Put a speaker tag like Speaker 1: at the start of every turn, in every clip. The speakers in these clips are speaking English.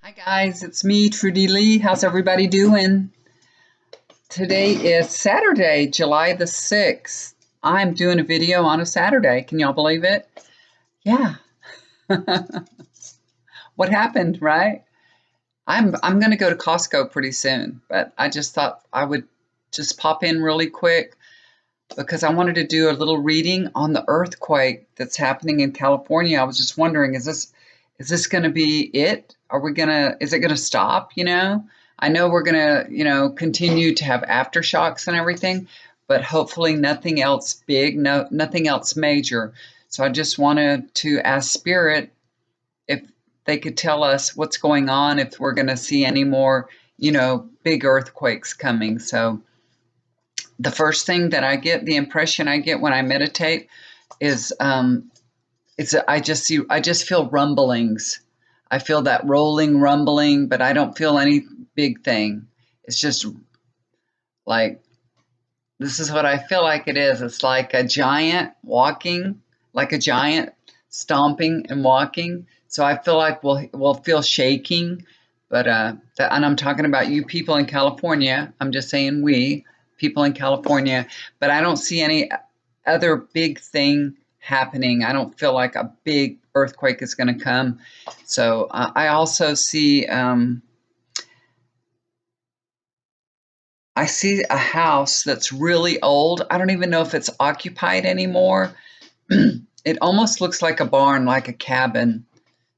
Speaker 1: Hi guys, it's me, Trudy Lee. How's everybody doing? Today is Saturday, July the 6th. I'm doing a video on a Saturday. Can y'all believe it? Yeah. What happened, right? I'm going to go to Costco pretty soon, but I just thought I would just pop in really quick because I wanted to do a little reading on the earthquake that's happening in California. I was just wondering, is this going to be it? Is it going to stop, I know we're going to, continue to have aftershocks and everything, but hopefully nothing else big, nothing else major. So I just wanted to ask Spirit if they could tell us what's going on, if we're going to see any more, big earthquakes coming. So the first thing that I get, the impression I get when I meditate is I just feel rumblings. I feel that rolling rumbling, but I don't feel any big thing. It's just like, this is what I feel like it is. It's like a giant walking, like a giant stomping and walking. So I feel like we'll feel shaking, but and I'm talking about you people in California. I'm just saying we people in California, but I don't see any other big thing happening. I don't feel like a big earthquake is going to come. So I also see I see a house that's really old. I don't even know if it's occupied anymore. It almost looks like a barn, like a cabin.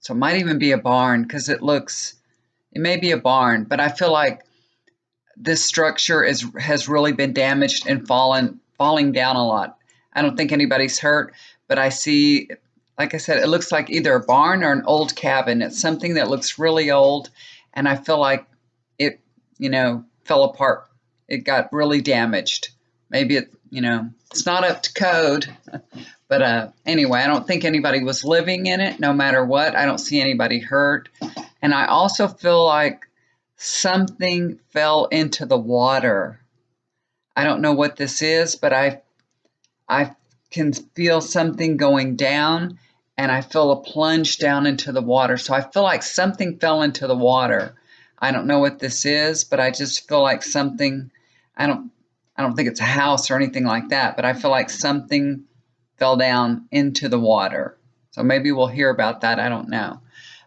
Speaker 1: So it might even be a barn because it may be a barn, but I feel like this structure has really been damaged and falling down a lot. I don't think anybody's hurt, but I see, like I said, it looks like either a barn or an old cabin. It's something that looks really old, and I feel like it, fell apart. It got really damaged. Maybe it's not up to code, but anyway, I don't think anybody was living in it, no matter what. I don't see anybody hurt. And I also feel like something fell into the water. I don't know what this is, but I can feel something going down, and I feel a plunge down into the water. So I feel like something fell into the water. I don't know what this is, but I just feel like something. I don't think it's a house or anything like that, but I feel like something fell down into the water. So maybe we'll hear about that. I don't know.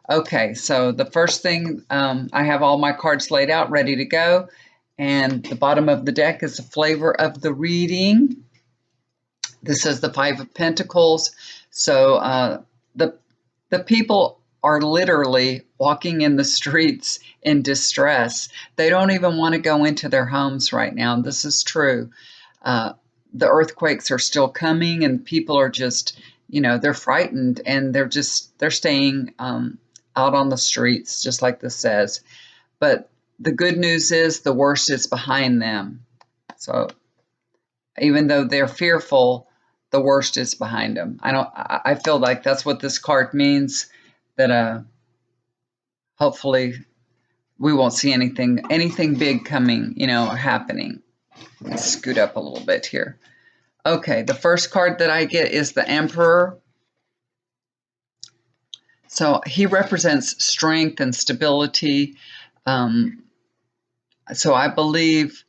Speaker 1: Okay, so the first thing, I have all my cards laid out, ready to go. And the bottom of the deck is the flavor of the reading. This is the Five of Pentacles. So the people are literally walking in the streets in distress. They don't even want to go into their homes right now. This is true. The earthquakes are still coming, and people are just, they're frightened, and they're staying out on the streets, just like this says. But the good news is the worst is behind them. So even though they're fearful, the worst is behind them. I feel like that's what this card means, that hopefully we won't see anything big coming, happening. Let's scoot up a little bit here. Okay, the first card that I get is the Emperor. So he represents strength and stability. So I believe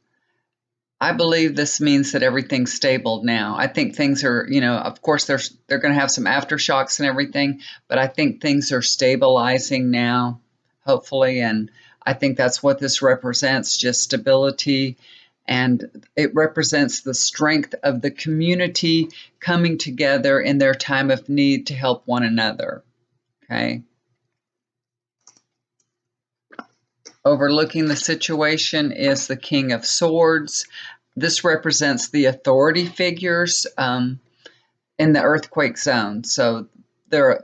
Speaker 1: this means that everything's stable now. I think things are, of course they're going to have some aftershocks and everything, but I think things are stabilizing now, hopefully, and I think that's what this represents, just stability, and it represents the strength of the community coming together in their time of need to help one another. Okay. Overlooking the situation is the King of Swords. This represents the authority figures in the earthquake zone. So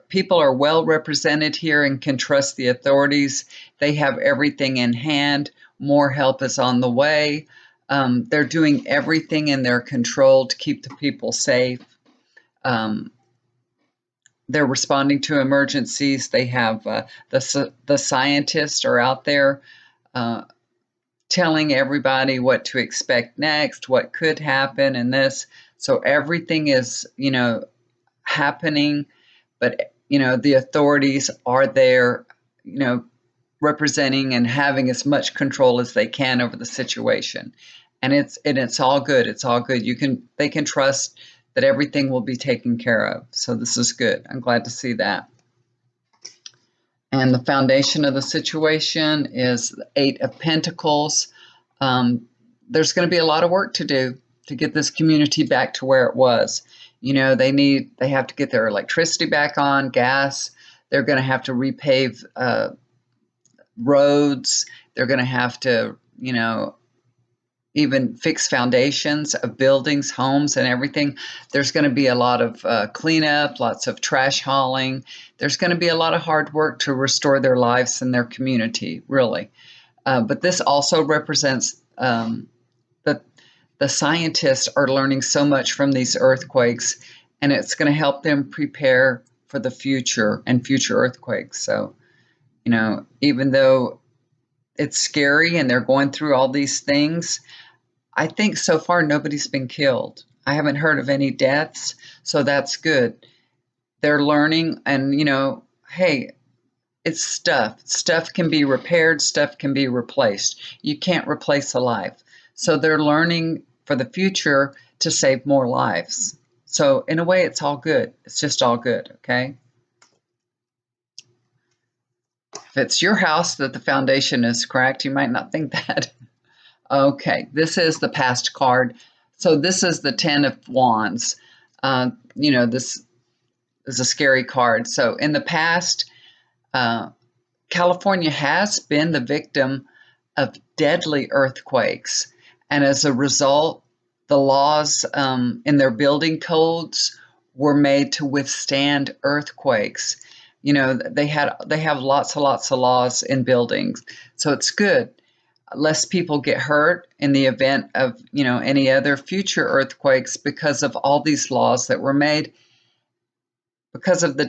Speaker 1: people are well represented here and can trust the authorities. They have everything in hand. More help is on the way. They're doing everything in their control to keep the people safe. They're responding to emergencies. They have the scientists are out there telling everybody what to expect next, what could happen, and this. So everything is, happening, but, the authorities are there, representing and having as much control as they can over the situation. And it's all good. It's all good. They can trust that everything will be taken care of. So this is good. I'm glad to see that. And the foundation of the situation is the Eight of Pentacles. There's going to be a lot of work to do to get this community back to where it was. You know, they have to get their electricity back on, gas. They're going to have to repave roads. They're going to have to, you know, even fix foundations of buildings, homes, and everything. There's going to be a lot of cleanup, lots of trash hauling. There's going to be a lot of hard work to restore their lives and their community, really. But this also represents that the scientists are learning so much from these earthquakes, and it's going to help them prepare for the future and future earthquakes. So, you know, even though it's scary and they're going through all these things, I think so far nobody's been killed. I haven't heard of any deaths, so that's good. They're learning, and you know, hey, it's stuff. Stuff can be repaired, stuff can be replaced. You can't replace a life. So they're learning for the future to save more lives. So in a way, it's all good. It's just all good, okay? If it's your house that the foundation is cracked, you might not think that. Okay, this is the past card. So this is the Ten of Wands. You know, this is a scary card. So in the past, California has been the victim of deadly earthquakes. And as a result, the laws in their building codes were made to withstand earthquakes. You know, they have lots and lots of laws in buildings. So it's good. Less people get hurt in the event of, you know, any other future earthquakes because of all these laws that were made because of the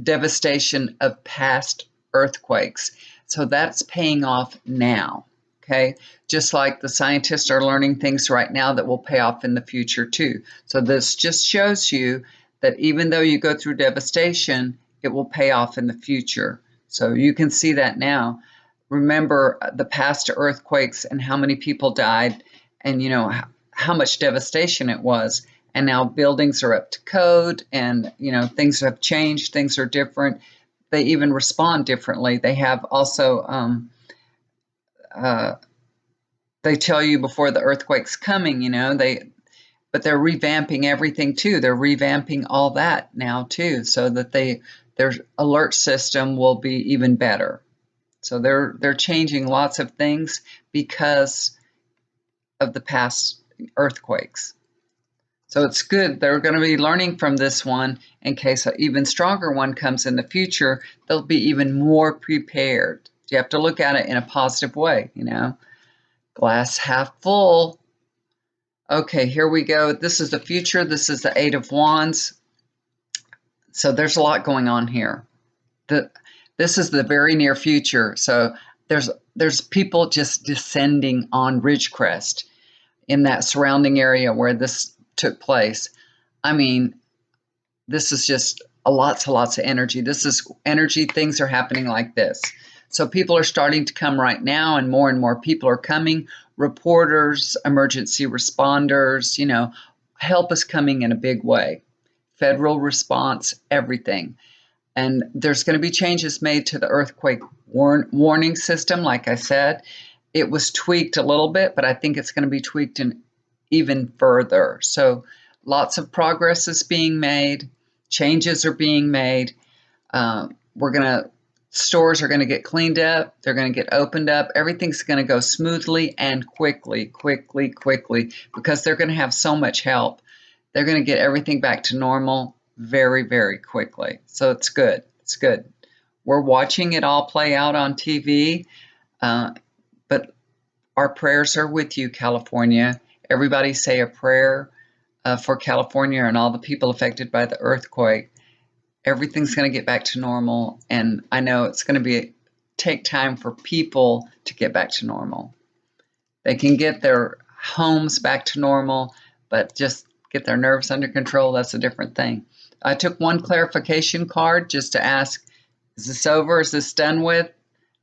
Speaker 1: devastation of past earthquakes. So that's paying off now, okay? Just like the scientists are learning things right now that will pay off in the future too. So this just shows you that even though you go through devastation, it will pay off in the future. So you can see that now. Remember the past earthquakes and how many people died and, you know, how much devastation it was. And now buildings are up to code and, you know, things have changed. Things are different. They even respond differently. They have also, they tell you before the earthquake's coming, you know, but they're revamping everything too. They're revamping all that now too, so that their alert system will be even better. So they're changing lots of things because of the past earthquakes. So it's good. They're going to be learning from this one in case an even stronger one comes in the future. They'll be even more prepared. You have to look at it in a positive way, you know. Glass half full. Okay, here we go. This is the future. This is the Eight of Wands. So there's a lot going on here. This is the very near future. So there's people just descending on Ridgecrest in that surrounding area where this took place. I mean, this is just lots and lots of energy. This is energy. Things are happening like this. So people are starting to come right now, and more people are coming. Reporters, emergency responders, you know, help is coming in a big way. Federal response, everything. And there's going to be changes made to the earthquake warning system. Like I said, it was tweaked a little bit, but I think it's going to be tweaked even further. So lots of progress is being made. Changes are being made. Stores are going to get cleaned up. They're going to get opened up. Everything's going to go smoothly and quickly, because they're going to have so much help. They're going to get everything back to normal very, very quickly. So it's good. It's good. We're watching it all play out on TV, but our prayers are with you, California. Everybody say a prayer for California and all the people affected by the earthquake. Everything's going to get back to normal, and I know it's going to take time for people to get back to normal. They can get their homes back to normal, but just get their nerves under control, that's a different thing. I took one clarification card just to ask, is this over? Is this done with?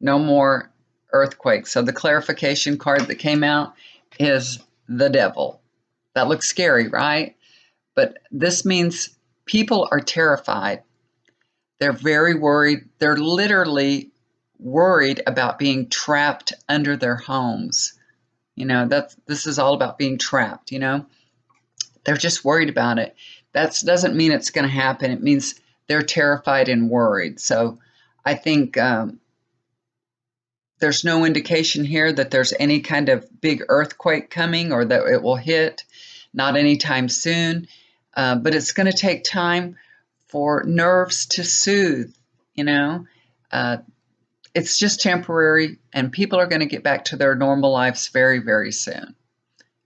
Speaker 1: No more earthquakes. So the clarification card that came out is the devil. That looks scary, right? But this means people are terrified. They're very worried. They're literally worried about being trapped under their homes. This is all about being trapped, They're just worried about it. That doesn't mean it's going to happen. It means they're terrified and worried. So I think there's no indication here that there's any kind of big earthquake coming or that it will hit, not anytime soon. But it's going to take time for nerves to soothe, you know. It's just temporary, and people are going to get back to their normal lives very, very soon.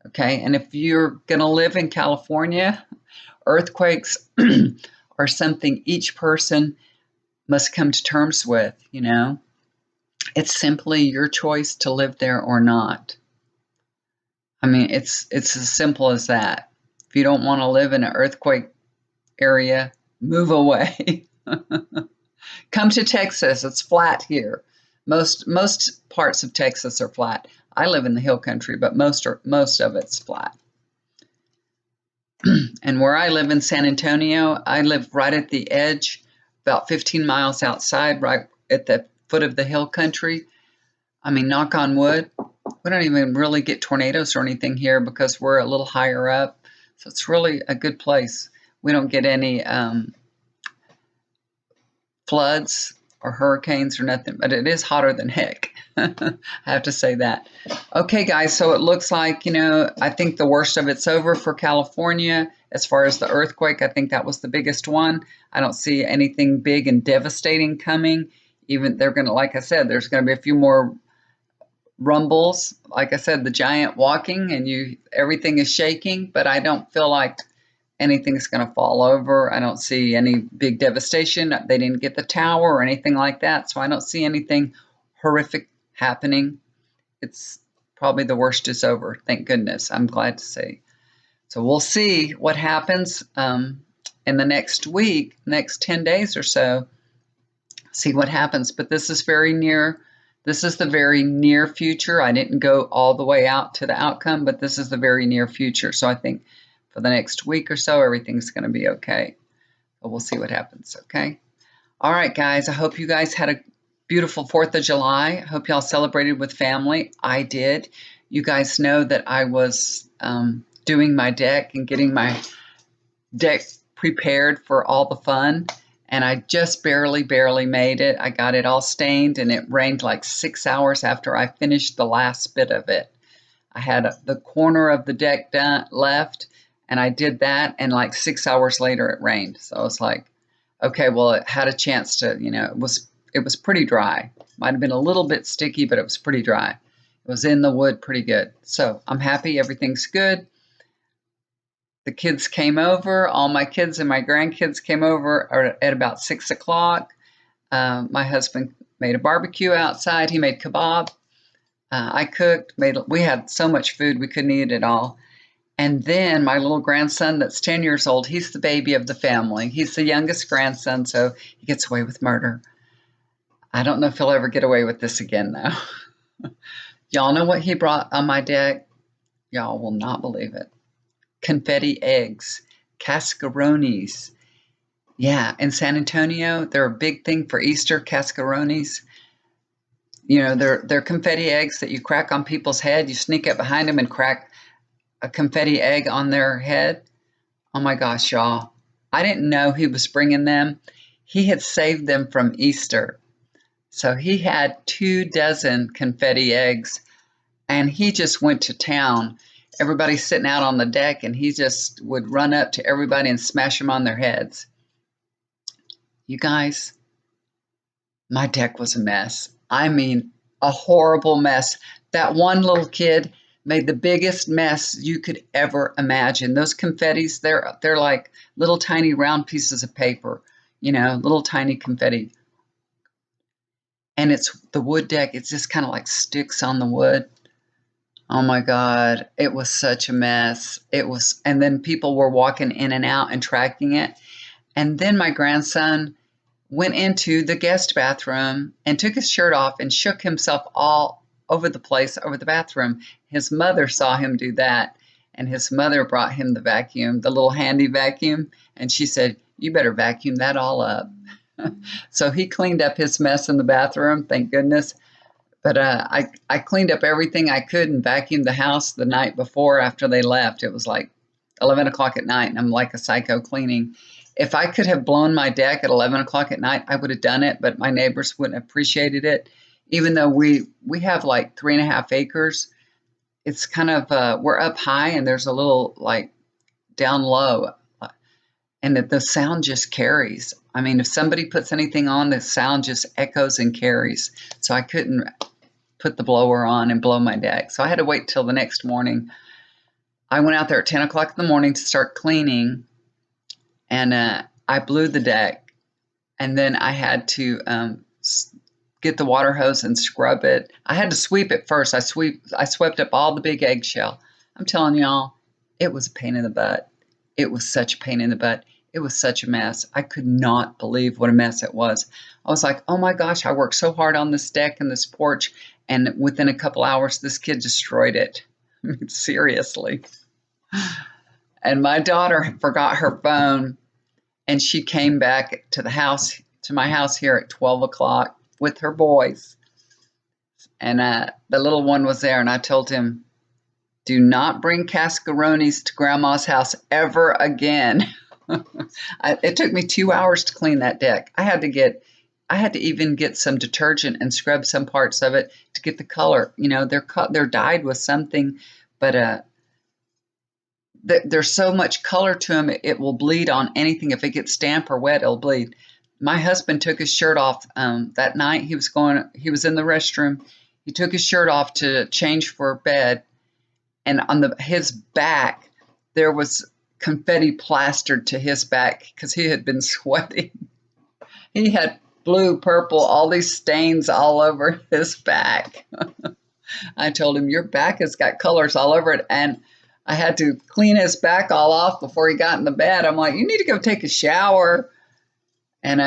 Speaker 1: Okay, and if you're going to live in California, earthquakes are something each person must come to terms with, It's simply your choice to live there or not. I mean, it's as simple as that. If you don't want to live in an earthquake area, move away. Come to Texas. It's flat here. Most parts of Texas are flat. I live in the hill country, but most of it's flat. And where I live in San Antonio, I live right at the edge, about 15 miles outside, right at the foot of the hill country. I mean, knock on wood, we don't even really get tornadoes or anything here because we're a little higher up. So it's really a good place. We don't get any floods or hurricanes or nothing, but it is hotter than heck. I have to say that. Okay, guys, so it looks like, I think the worst of it's over for California. As far as the earthquake, I think that was the biggest one. I don't see anything big and devastating coming. Even they're going to, like I said, there's going to be a few more rumbles. Like I said, the giant walking and everything is shaking, but I don't feel like anything's going to fall over. I don't see any big devastation. They didn't get the tower or anything like that, so I don't see anything horrific happening. It's probably the worst is over. Thank goodness. I'm glad to see. So we'll see what happens in the next week, next 10 days or so. See what happens. But this is very near. This is the very near future. I didn't go all the way out to the outcome, but this is the very near future. So I think for the next week or so, everything's going to be okay. But we'll see what happens, okay? All right, guys. I hope you guys had a beautiful 4th of July. I hope y'all celebrated with family. I did. You guys know that I was doing my deck and getting my deck prepared for all the fun. And I just barely made it. I got it all stained, and it rained like 6 hours after I finished the last bit of it. I had the corner of the deck left, and I did that, and like 6 hours later it rained. So I was like, okay, well, it had a chance to, it was pretty dry. Might have been a little bit sticky, but it was pretty dry. It was in the wood pretty good. So I'm happy. Everything's good. The kids came over. All my kids and my grandkids came over at about 6 o'clock. My husband made a barbecue outside. He made kebab. I cooked. We had so much food we couldn't eat it all. And then my little grandson that's 10 years old, he's the baby of the family. He's the youngest grandson, so he gets away with murder. I don't know if he'll ever get away with this again, though. Y'all know what he brought on my deck? Y'all will not believe it. Confetti eggs, cascarones. Yeah, in San Antonio, they're a big thing for Easter, cascarones. They're confetti eggs that you crack on people's head. You sneak up behind them and crack a confetti egg on their head. Oh my gosh, y'all. I didn't know he was bringing them. He had saved them from Easter. So he had 24 confetti eggs, and he just went to town. Everybody's sitting out on the deck, and he just would run up to everybody and smash them on their heads. You guys, my deck was a mess. I mean, a horrible mess. That one little kid made the biggest mess you could ever imagine. Those confettis, they're like little tiny round pieces of paper, little tiny confetti. And it's the wood deck. It's just kind of like sticks on the wood. Oh my God, it was such a mess. And then people were walking in and out and tracking it. And then my grandson went into the guest bathroom and took his shirt off and shook himself all over the place, over the bathroom. His mother saw him do that, and his mother brought him the vacuum, the little handy vacuum, and she said, "You better vacuum that all up." So he cleaned up his mess in the bathroom, thank goodness. But I cleaned up everything I could and vacuumed the house the night before after they left. It was like 11 o'clock at night, and I'm like a psycho cleaning. If I could have blown my deck at 11 o'clock at night, I would have done it, but my neighbors wouldn't have appreciated it. Even though we have like 3.5 acres, it's kind of, we're up high and there's a little like down low, and the sound just carries. I mean, if somebody puts anything on, the sound just echoes and carries. So I couldn't put the blower on and blow my deck. So I had to wait till the next morning. I went out there at 10 o'clock in the morning to start cleaning, and I blew the deck. And then I had to get the water hose and scrub it. I had to sweep it first. I swept up all the big eggshell. I'm telling y'all, it was a pain in the butt. It was such a pain in the butt. It was such a mess. I could not believe what a mess it was. I was like, oh my gosh, I worked so hard on this deck and this porch, and within a couple hours, this kid destroyed it. I mean, seriously. And my daughter forgot her phone, and she came back to the house, to my house here at 12 o'clock with her boys. And the little one was there, and I told him, do not bring cascarones to Grandma's house ever again. It took me 2 hours to clean that deck. I had to even get some detergent and scrub some parts of it to get the color. You know, they're dyed with something, but there's so much color to them, it will bleed on anything. If it gets damp or wet, it'll bleed. My husband took his shirt off that night. He was in the restroom. He took his shirt off to change for bed, and on his back there was confetti plastered to his back because he had been sweating. He had blue, purple, all these stains all over his back. I told him, your back has got colors all over it, and I had to clean his back all off before he got in the bed. I'm like, you need to go take a shower. And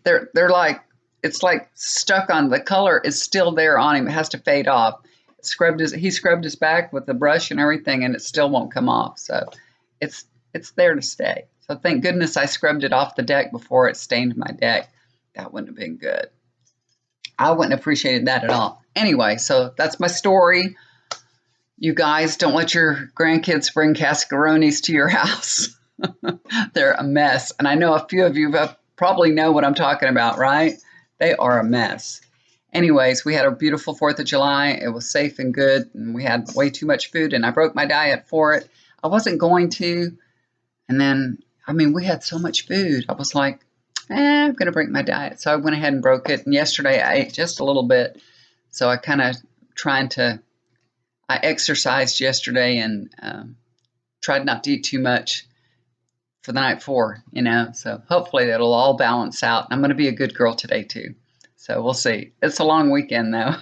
Speaker 1: they're like, it's like stuck on, the color is still there on him. It has to fade off. He scrubbed his back with the brush and everything, and it still won't come off. So it's there to stay. So thank goodness I scrubbed it off the deck before it stained my deck. That wouldn't have been good. I wouldn't have appreciated that at all. Anyway, so that's my story. You guys, don't let your grandkids bring cascarones to your house. They're a mess. And I know a few of you probably know what I'm talking about, right? They are a mess. Anyways, we had a beautiful 4th of July. It was safe and good, and we had way too much food, and I broke my diet for it. I wasn't going to, and then, I mean, we had so much food. I was like, I'm going to break my diet. So I went ahead and broke it, and yesterday I ate just a little bit. So I kind of I exercised yesterday and tried not to eat too much for the night before, you know. So hopefully it'll all balance out. I'm going to be a good girl today too. So we'll see. It's a long weekend though.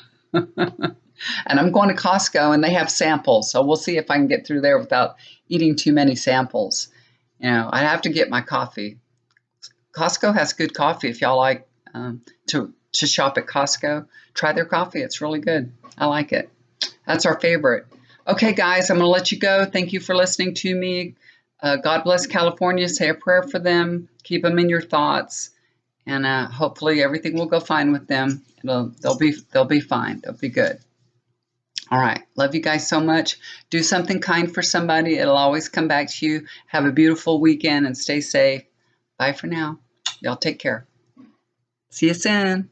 Speaker 1: And I'm going to Costco, and they have samples. So we'll see if I can get through there without eating too many samples. You know, I have to get my coffee. Costco has good coffee. If y'all like to shop at Costco, try their coffee. It's really good. I like it. That's our favorite. Okay, guys, I'm going to let you go. Thank you for listening to me. God bless California. Say a prayer for them. Keep them in your thoughts, and hopefully everything will go fine with them. They'll be fine. They'll be good. All right. Love you guys so much. Do something kind for somebody. It'll always come back to you. Have a beautiful weekend and stay safe. Bye for now. Y'all take care. See you soon.